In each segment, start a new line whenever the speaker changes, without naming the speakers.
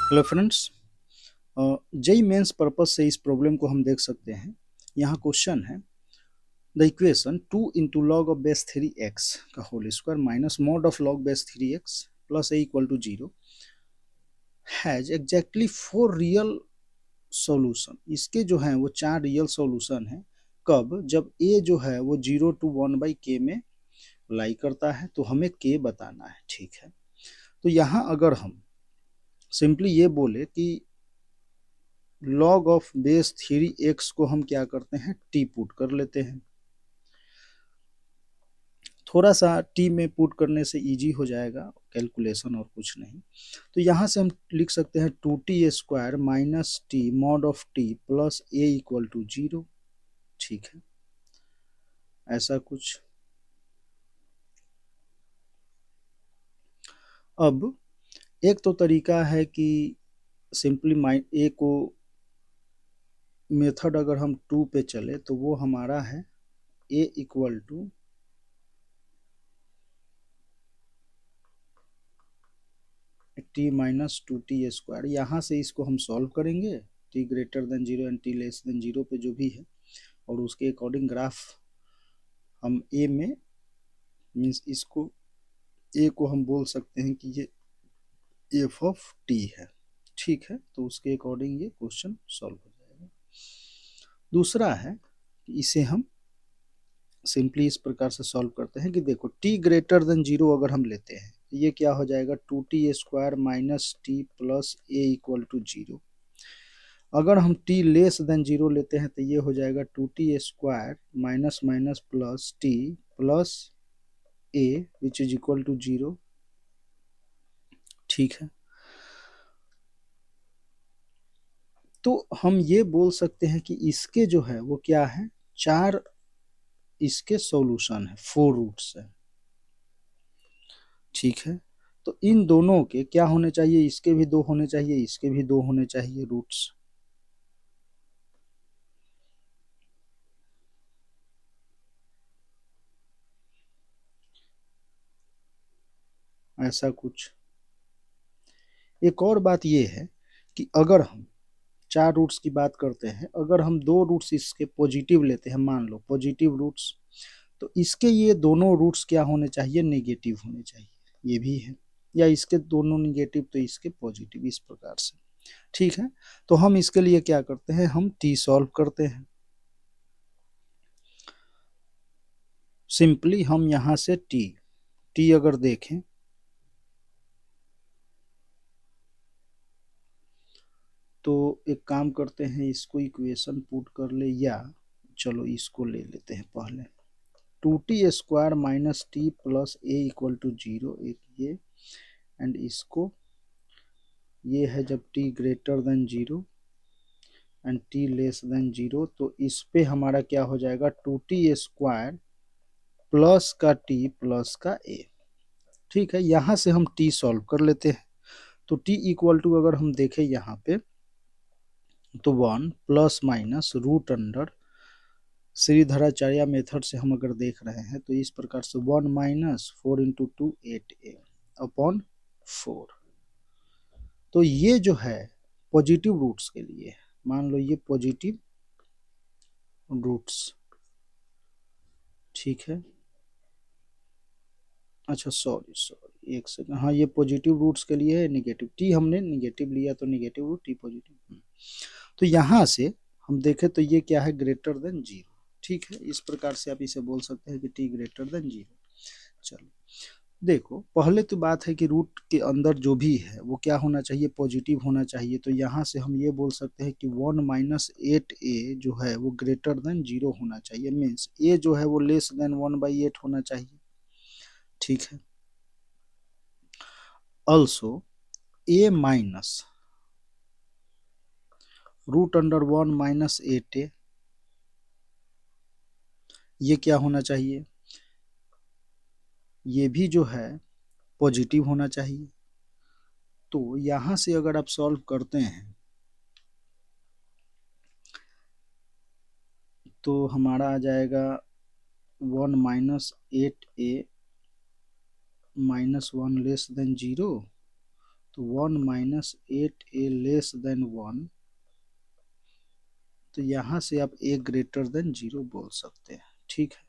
Hello friends, JEE mains purpose से इस problem को हम देख सकते हैं। यहाँ क्वेश्चन है the equation 2 into log of base 3x का whole square minus mod of log base 3x plus a equal to 0 has exactly 4 real solution. इसके जो हैं वो 4 रियल सॉल्यूशन हैं। कब? जब ए जो है वो 0 to 1/k में लाई करता है। तो हमें k बताना है, ठीक है। तो यहाँ अगर हम सिंपली ये बोले कि लॉग ऑफ बेस 3x को हम क्या करते हैं, टी पुट कर लेते हैं। थोड़ा सा टी में पुट करने से इजी हो जाएगा कैलकुलेशन और कुछ नहीं। तो यहाँ से हम लिख सकते हैं 2t² minus t mod of t plus a equal to 0, ठीक है। ऐसा कुछ। अब एक तो तरीका है कि सिंपली ए को मेथड अगर हम 2 पे चले तो वो हमारा है A equal to T minus 2t²। यहाँ से इसको हम सॉल्व करेंगे T greater than 0 and T less than 0 पे जो भी है, और उसके अकॉर्डिंग ग्राफ हम ए में मीन्स इसको ए को हम बोल सकते हैं कि ये एफ ऑफ टी है, ठीक है। तो उसके अकॉर्डिंग ये क्वेश्चन सॉल्व हो जाएगा। दूसरा है कि इसे हम सिंपली इस प्रकार से सॉल्व करते हैं कि देखो टी ग्रेटर देन 0 अगर हम लेते हैं तो ये क्या हो जाएगा 2t² minus t plus a equal to 0। अगर हम t लेस देन 0 लेते हैं तो ये हो जाएगा 2t² minus minus plus t plus a which is equal to 0, ठीक है। तो हम ये बोल सकते हैं कि इसके जो है वो क्या है, 4 इसके सॉल्यूशन है, 4 रूट्स है, ठीक है। तो इन दोनों के क्या होने चाहिए, इसके भी 2 होने चाहिए, इसके भी 2 होने चाहिए रूट्स। ऐसा कुछ। एक और बात ये है कि अगर हम 4 रूट्स की बात करते हैं, अगर हम 2 रूट्स इसके पॉजिटिव लेते हैं, मान लो पॉजिटिव रूट्स, तो इसके ये दोनों रूट्स क्या होने चाहिए, नेगेटिव होने चाहिए। ये भी है, या इसके दोनों नेगेटिव तो इसके पॉजिटिव, इस प्रकार से, ठीक है। तो हम इसके लिए क्या करते हैं, हम टी सॉल्व करते हैं। सिंपली हम यहां से टी अगर देखें तो एक काम करते हैं, इसको इक्वेशन पुट कर ले, या चलो इसको ले लेते हैं पहले 2t² minus t plus a equal to 0, एक ये, एंड इसको ये है जब t greater than 0 and t less than 0, तो इस पे हमारा क्या हो जाएगा 2t² प्लस का t प्लस का a, ठीक है। यहाँ से हम t सॉल्व कर लेते हैं। तो t इक्वल टू अगर हम देखें यहाँ पे तो 1 plus minus root under Shridharacharya method से हम अगर देख रहे हैं तो इस प्रकार से 1 माइनस 4 इंटू 2 8a अपॉन 4। तो ये जो है पॉजिटिव रूट्स के लिए, मान लो ये पॉजिटिव रूट्स, ठीक है। अच्छा सॉरी एक सेकंड, हाँ ये पॉजिटिव रूट्स के लिए है, नेगेटिव टी हमने नेगेटिव लिया तो नेगेटिव रूट टी पॉजिटिव। तो यहाँ से हम देखें तो ये क्या है, ग्रेटर देन 0, ठीक है। इस प्रकार से आप इसे बोल सकते हैं कि टी ग्रेटर देन 0। चलो देखो, पहले तो बात है कि रूट के अंदर जो भी है वो क्या होना चाहिए, पॉजिटिव होना चाहिए। तो यहाँ से हम ये बोल सकते हैं कि 1 माइनस 8a जो है वो ग्रेटर देन 0 होना चाहिए, मीन्स a जो है वो लेस देन 1/8 होना चाहिए, ठीक है। Also a minus root under 1 minus 8a, ये क्या होना चाहिए, ये भी जो है पॉजिटिव होना चाहिए। तो यहां से अगर आप सॉल्व करते हैं तो हमारा आ जाएगा 1 minus 8a minus 1 less than 0। तो 1 माइनस 8a लेस देन 1, तो यहाँ से आप a ग्रेटर देन 0 बोल सकते हैं। ठीक है,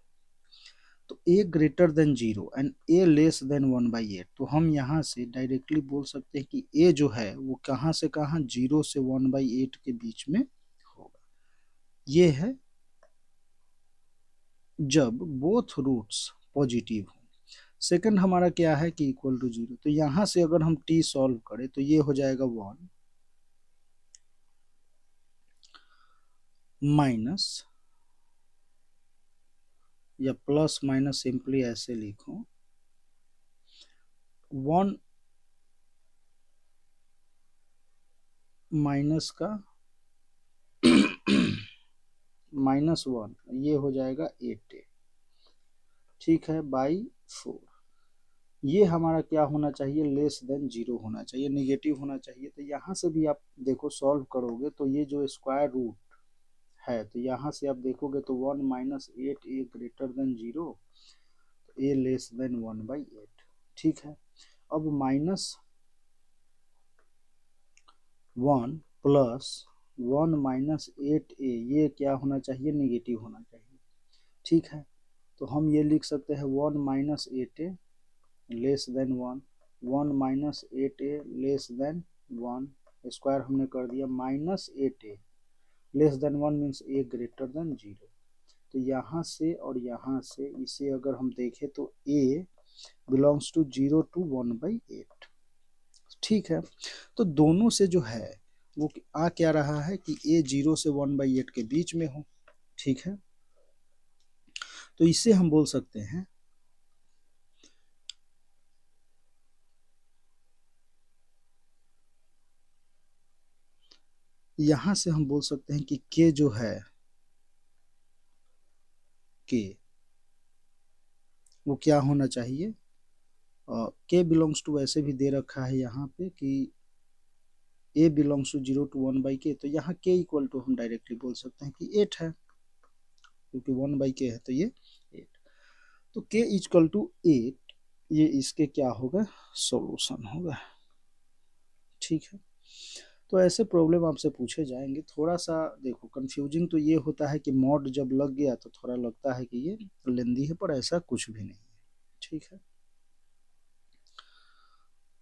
तो a greater than 0 and a less than 1/8, तो हम यहाँ से डायरेक्टली बोल सकते हैं कि a जो है वो कहाँ से कहाँ, 0 से 1/8 के बीच में होगा। ये है जब बोथ रूट्स पॉजिटिव हो। सेकंड हमारा क्या है कि इक्वल टू 0, तो यहाँ से अगर हम t सॉल्व करें तो ये हो जाएगा 1 माइनस, या प्लस माइनस सिंपली ऐसे लिखो, 1 माइनस का -1, ये हो जाएगा 8a। ठीक है, बाई 4। ये हमारा क्या होना चाहिए, लेस देन 0 होना चाहिए, निगेटिव होना चाहिए। तो यहाँ से भी आप देखो सॉल्व करोगे तो ये जो स्क्वायर रूट है, तो यहाँ से आप देखोगे तो 1 minus 8a greater than 0, a less than 1/8। ठीक है, अब -1 प्लस 1 माइनस 8a, ये क्या होना चाहिए, निगेटिव होना चाहिए। ठीक है, तो हम ये लिख सकते हैं 1 minus 8a less than 1, 1 minus 8a less than 1, square हमने कर दिया, -8a less than 1 means a greater than 0। तो यहाँ से और यहाँ से इसे अगर हम देखें तो a बिलोंग्स टू 0 to 1/8। ठीक है, तो दोनों से जो है वो आ क्या रहा है कि a 0 से 1/8 के बीच में हो। ठीक है, तो इससे हम बोल सकते हैं यहाँ से हम बोल सकते हैं कि k जो है, k वो क्या होना चाहिए, k बिलोंग्स टू ऐसे भी दे रखा है यहाँ पे कि a belongs to 0 to 1/k, तो यहाँ k इक्वल टू हम डायरेक्टली बोल सकते हैं कि 8 है, क्योंकि 1/k है तो ये 8। तो k इक्वल टू 8, ये इसके क्या होगा, सॉल्यूशन होगा। ठीक है, तो ऐसे प्रॉब्लम आपसे पूछे जाएंगे। थोड़ा सा देखो कंफ्यूजिंग तो ये होता है कि मॉड जब लग गया तो थोड़ा लगता है कि ये लेंदी है, पर ऐसा कुछ भी नहीं है। ठीक है,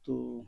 तो